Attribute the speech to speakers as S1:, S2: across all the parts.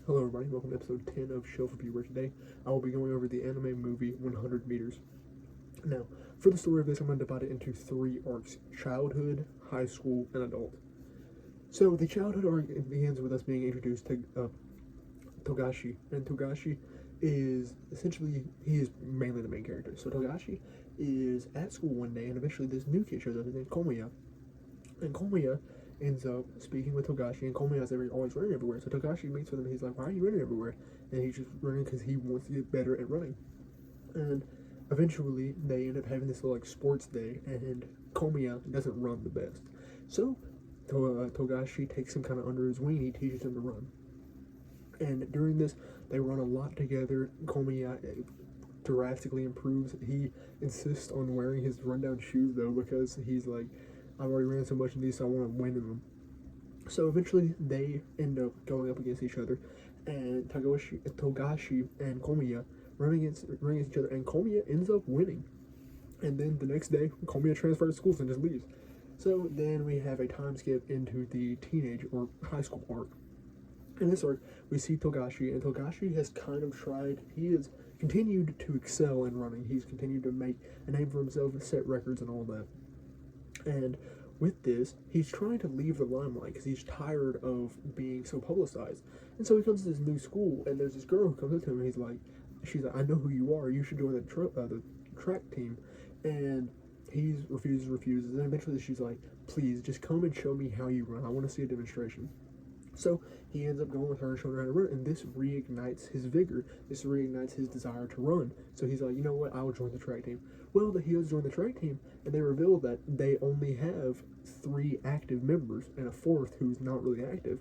S1: Hello everybody, welcome to episode 10 of Shelf Review, where today I will be going over the anime movie 100 Meters. Now, for the story of this, I'm going to divide it into three arcs: childhood, high school, and adult. So, the childhood arc begins with us being introduced to Togashi, and Togashi is essentially, he is mainly the main character. So, Togashi is at school one day, and eventually this new kid shows up, his name's Komiya. And Komiya ends up speaking with Togashi, and Komiya is always running everywhere. So Togashi meets with him, and he's like, "Why are you running everywhere?" And he's just running because he wants to get better at running. And eventually, they end up having this little sports day, and Komiya doesn't run the best. So Togashi takes him kind of under his wing. He teaches him to run. And during this, they run a lot together. Komiya drastically improves. He insists on wearing his rundown shoes though, because he's like, I've already ran so much in these, so I want to win in them. So eventually, they end up going up against each other, and Togashi and Komiya run against each other, and Komiya ends up winning. And then the next day, Komiya transfers schools and just leaves. So then we have a time skip into the teenage or high school arc. In this arc, we see Togashi, and Togashi has kind of tried, he has continued to excel in running. He's continued to make a name for himself and set records and all that. And with this, he's trying to leave the limelight because he's tired of being so publicized. And so he comes to this new school, and there's this girl who comes up to him, and she's like, "I know who you are. You should join the track team." And he refuses. And eventually, she's like, "Please, just come and show me how you run. I want to see a demonstration." So he ends up going with her and showing her how to run, and this reignites his vigor. This reignites his desire to run. So he's like, you know what, I'll join the track team. Well, he goes join the track team, and they reveal that they only have 3 active members and a 4th who's not really active.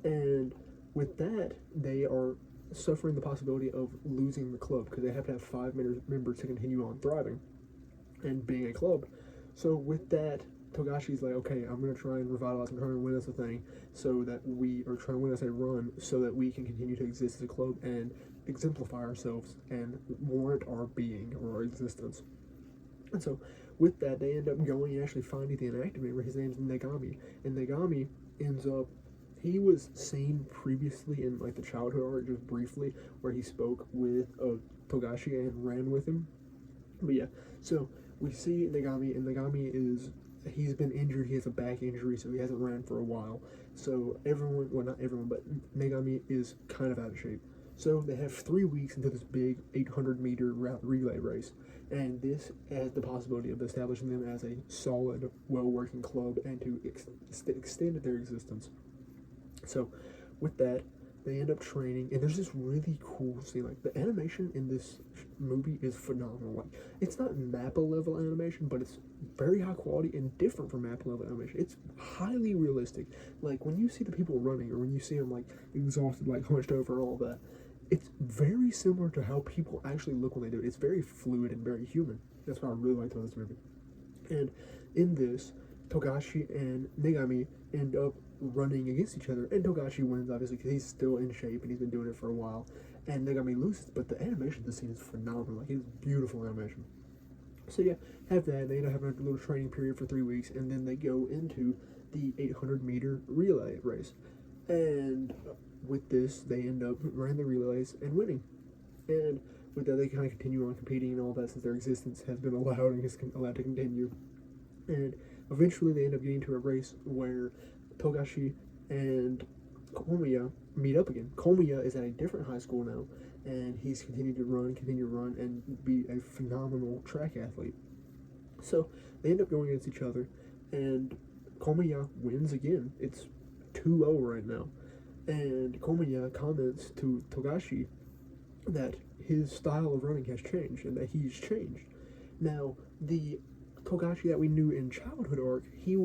S1: And with that, they are suffering the possibility of losing the club because they have to have 5 members to continue on thriving and being a club. So with that, Togashi's like, okay, I'm going to try and revitalize and try and win us a thing so that we are trying to win us a run so that we can continue to exist as a club and exemplify ourselves and warrant our being or our existence. And so with that, they end up going and actually finding the inactive member. His name's Negami. And Negami ends up, he was seen previously in like the childhood arc just briefly where he spoke with Togashi and ran with him. But yeah, so we see Negami, and Negami he's been injured. He has a back injury, so he hasn't ran for a while. So everyone, well, not everyone, but Negami is kind of out of shape. So they have 3 weeks into this big 800-meter relay race, and this has the possibility of establishing them as a solid, well-working club and to extend their existence. So with that, they end up training, and there's this really cool scene. Like, the animation in this movie is phenomenal. Like, it's not Mappa level animation, but it's very high quality and different from Mappa level animation. It's highly realistic. Like, when you see the people running, or when you see them like exhausted, like hunched over and all that, it's very similar to how people actually look when they do it. It's very fluid and very human. That's what I really liked about this movie. And in this, Togashi and Negami end up running against each other, and Togashi wins obviously because he's still in shape and he's been doing it for a while, and Negami loses, but the animation of the scene is phenomenal. Like, it's beautiful animation. So yeah, have that. They end up having a little training period for 3 weeks, and then they go into the 800-meter relay race. And with this, they end up running the relays and winning. And with that, they kind of continue on competing and all that since their existence has been allowed and is allowed to continue. And eventually, they end up getting to a race where Togashi and Komiya meet up again. Komiya is at a different high school now, and he's continued to run, and be a phenomenal track athlete. So they end up going against each other, and Komiya wins again. It's 2-0 right now. And Komiya comments to Togashi that his style of running has changed and that he's changed. Now, the Togashi that we knew in childhood arc, he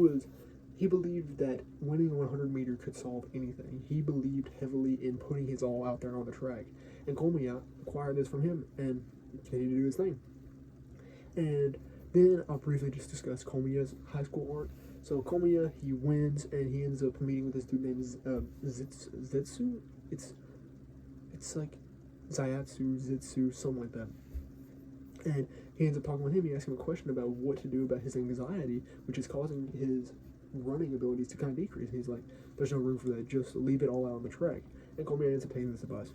S1: believed that winning the 100-meter could solve anything. He believed heavily in putting his all out there on the track. And Komiya acquired this from him and continued to do his thing. And then I'll briefly just discuss Komiya's high school arc. So Komiya, he wins, and he ends up meeting with this dude named Zetsu. It's like Zayatsu, Zitsu, something like that. And he ends up talking with him. He asks him a question about what to do about his anxiety, which is causing his running abilities to kind of decrease. And he's like, there's no room for that. Just leave it all out on the track. and Komiya ends up taking this advice.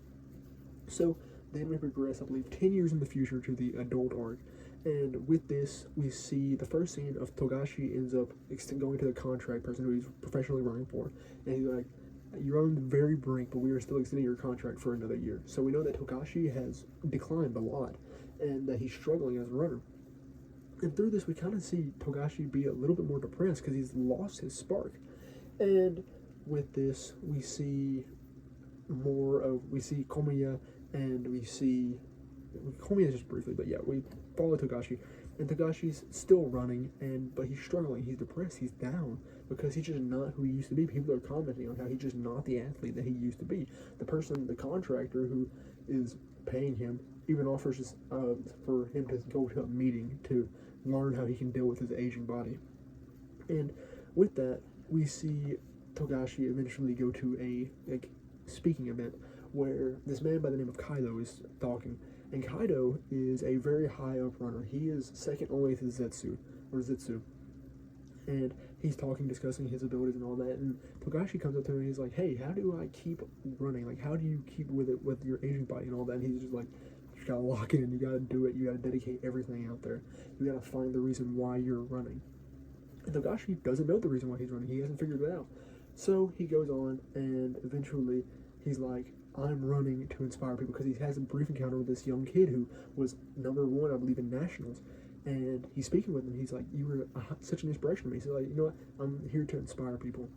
S1: So then we progress, I believe, 10 years in the future to the adult arc. And with this, we see the first scene of Togashi ends up going to the contract person who he's professionally running for. And he's like, you're on the very brink, but we are still extending your contract for another year. So we know that Togashi has declined a lot and that he's struggling as a runner. And through this, we kind of see Togashi be a little bit more depressed because he's lost his spark. And with this, we see Komiya, and we see Komiya just briefly, but yeah, we follow Togashi, and Togashi's still running, but he's struggling, he's depressed, he's down, because he's just not who he used to be. People are commenting on how he's just not the athlete that he used to be. The contractor who is paying him, even offers for him to go to a meeting to learn how he can deal with his aging body. And with that, we see Togashi eventually go to a speaking event where this man by the name of Kaido is talking. And Kaido is a very high up runner. He is second only to Zetsu. And he's talking, discussing his abilities and all that. And Togashi comes up to him and he's like, hey, how do I keep running? Like, how do you keep with it with your aging body and all that? And he's just like, you gotta lock it in, you gotta do it, you gotta dedicate everything out there. You gotta find the reason why you're running. And Togashi doesn't know the reason why he's running. He hasn't figured it out. So he goes on, and eventually he's like, I'm running to inspire people, because he has a brief encounter with this young kid who was number one, I believe, in nationals. And he's speaking with him. He's like, you were such an inspiration to me. So like, you know what? I'm here to inspire people.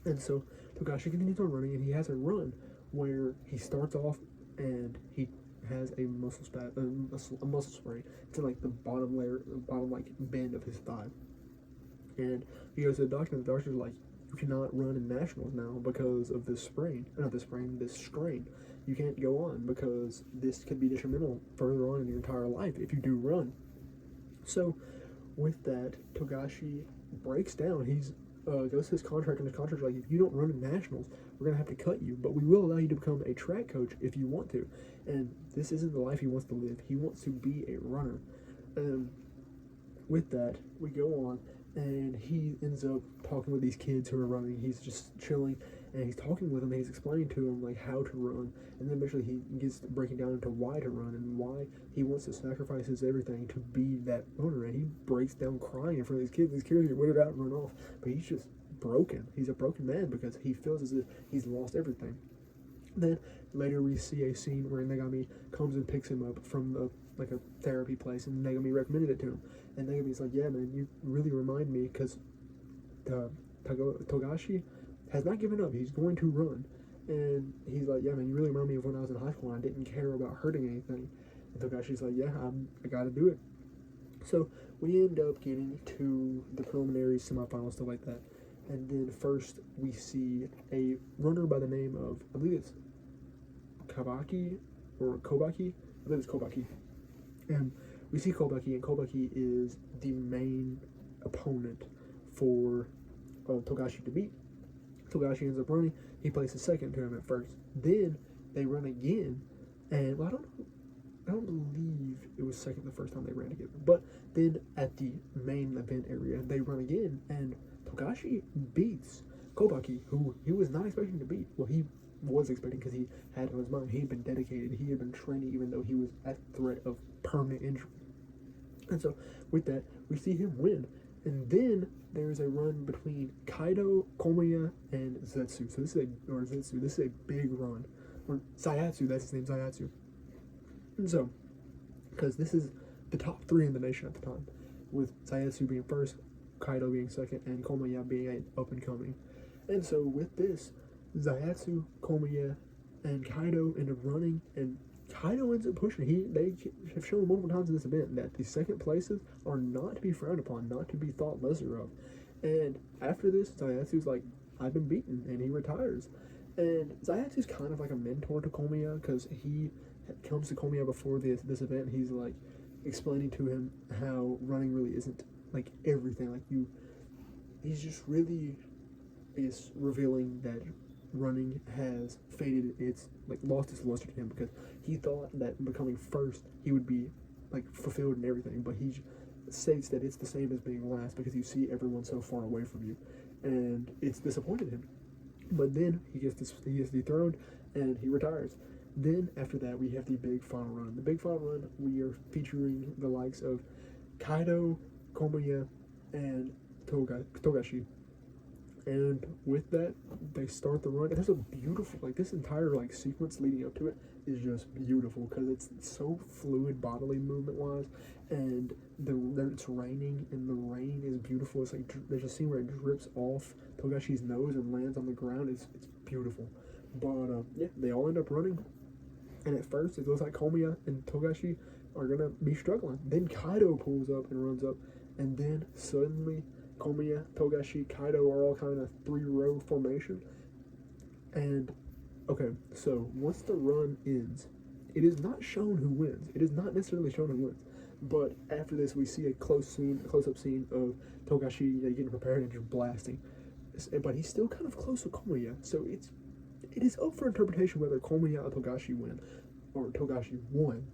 S1: And so Togashi continues on running, and he has a run where he starts off and he has a muscle sprain. It's in like the bottom like bend of his thigh. And he goes to the doctor, and the doctor's like, you cannot run in nationals now because of this strain. You can't go on because this could be detrimental further on in your entire life if you do run. So with that, Togashi breaks down. He's goes to his contract, and his contract's like, if you don't run in nationals, we're gonna have to cut you, but we will allow you to become a track coach if you want to. And this isn't the life he wants to live. He wants to be a runner. With that, we go on, and he ends up talking with these kids who are running. He's just chilling, and he's talking with them, and he's explaining to them like how to run, and then eventually he gets breaking down into why to run and why he wants to sacrifice his everything to be that runner. And he breaks down crying in front of these kids. These kids get weirded out and run off, but he's just broken. He's a broken man because he feels as if he's lost everything. Then later we see a scene where Negami comes and picks him up from a therapy place, and Negami recommended it to him. And Negami's like, yeah, man, you really remind me, because Togashi has not given up. He's going to run. And he's like, yeah, man, you really remind me of when I was in high school and I didn't care about hurting anything. And Togashi's like, yeah, I gotta do it. So we end up getting to the preliminary semifinals, stuff like that. And then first we see a runner by the name of, I believe it's Kobaki. I believe it's Kobaki. And we see Kobaki, and Kobaki is the main opponent for Togashi to beat. Togashi ends up running. He places second to him at first. Then they run again, and I don't believe it was second the first time they ran together. But then at the main event area, they run again, and Togashi beats Kobaki, who he was not expecting to beat. Well, he was expecting, because he had on his mind. He had been dedicated. He had been training, even though he was at threat of permanent injury. And so with that, we see him win. And then there's a run between Kaido, Komiya, and Zetsu. So this is a big run. Or Zayatsu, that's his name, Zayatsu. And so, because this is the top three in the nation at the time, with Zayatsu being first, Kaido being second, and Komiya being an up-and-coming. And so with this, Zayatsu, Komiya, and Kaido end up running, and Kaido ends up pushing. They have shown multiple times in this event that the second places are not to be frowned upon, not to be thought lesser of. And after this, Zayatsu's like, I've been beaten, and he retires. And Zayatsu's kind of like a mentor to Komiya, because he comes to Komiya before this event. He's like explaining to him how running really isn't like everything. Like he's just really, I guess, revealing that running has faded, it's like lost its luster to him, because he thought that becoming first he would be like fulfilled in everything, but he states that it's the same as being last, because you see everyone so far away from you, and it's disappointed him. But then he gets dethroned and he retires. Then after that we have the big final run. The big final run we are featuring the likes of Kaido, Komiya, and Togashi. And with that, they start the run. And there's a beautiful, like, this entire, like, sequence leading up to it is just beautiful because it's so fluid bodily movement wise. And it's raining, and the rain is beautiful. It's like, there's a scene where it drips off Togashi's nose and lands on the ground. It's beautiful. But, yeah, they all end up running. And at first, it looks like Komiya and Togashi are going to be struggling. Then Kaido pulls up and runs up. And then suddenly, Komiya, Togashi, Kaido are all kind of 3-row formation. And, okay, so once the run ends, it is not shown who wins. It is not necessarily shown who wins. But after this, we see a close-up scene of Togashi getting prepared and just blasting. But he's still kind of close with Komiya, so it is up for interpretation whether Komiya or Togashi win, or Togashi won.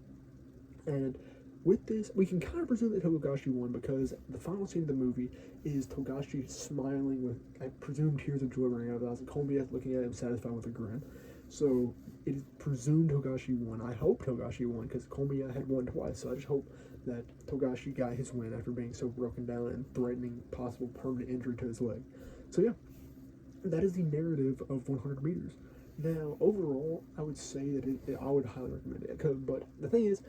S1: And with this, we can kind of presume that Togashi won because the final scene of the movie is Togashi smiling with, I presume, tears of joy running out of his eyes, and Komiya looking at him satisfied with a grin. So it is presumed Togashi won. I hope Togashi won because Komiya had won twice, so I just hope that Togashi got his win after being so broken down and threatening possible permanent injury to his leg. So yeah, that is the narrative of 100 meters. Now, overall, I would say that I would highly recommend it. But the thing is,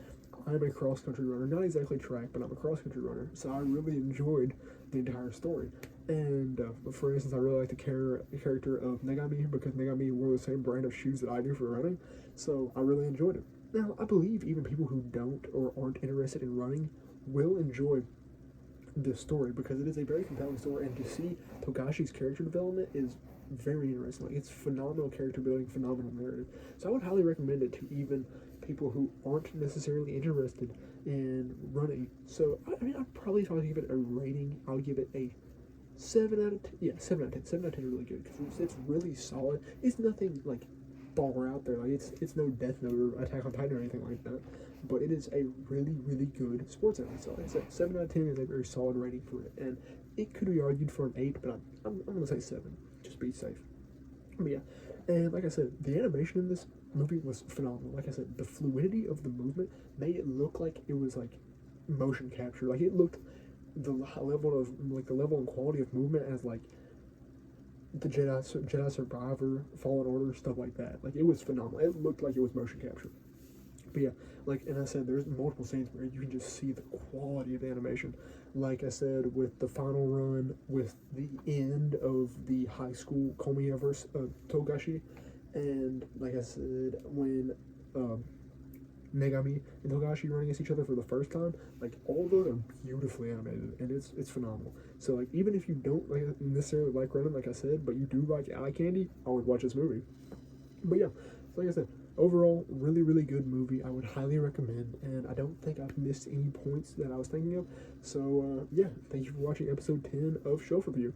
S1: I'm a cross-country runner, not exactly track, but I'm a cross-country runner, so I really enjoyed the entire story. And for instance, I really like the character of Negami because Negami wore the same brand of shoes that I do for running, so I really enjoyed it. Now, I believe even people who don't or aren't interested in running will enjoy this story because it is a very compelling story, and to see Togashi's character development is very interesting. Like, it's phenomenal character building, phenomenal narrative. So I would highly recommend it to even people who aren't necessarily interested in running. So I mean, I'd probably, if I would give it a rating, I would give it a 7 out of 10. Yeah, 7 out of 10. 7 out of 10 is really good because it's really solid. It's nothing like far out there. Like it's no Death Note or Attack on Titan or anything like that. But it is a really, really good sports anime. So like I said, 7 out of 10 is a very solid rating for it. And it could be argued for an 8, but I'm going to say 7. Just be safe. But yeah, and like I said, the animation in this movie was phenomenal. Like I said, the fluidity of the movement made it look like it was like motion capture. Like it looked the level and quality of movement as like the Jedi Survivor, Fallen Order, stuff like that. Like it was phenomenal. It looked like it was motion capture. But yeah, like, and I said, there's multiple scenes where you can just see the quality of the animation. Like I said, with the final run, with the end of the high school Komiya versus Togashi, and like I said, when Negami and Togashi running against each other for the first time, like all those are beautifully animated, and it's phenomenal. So like, even if you don't necessarily like running, like I said, but you do like eye candy, I would watch this movie. But yeah, like I said, overall, really, really good movie. I would highly recommend, and I don't think I've missed any points that I was thinking of. So, yeah, thank you for watching episode 10 of Shelf Review.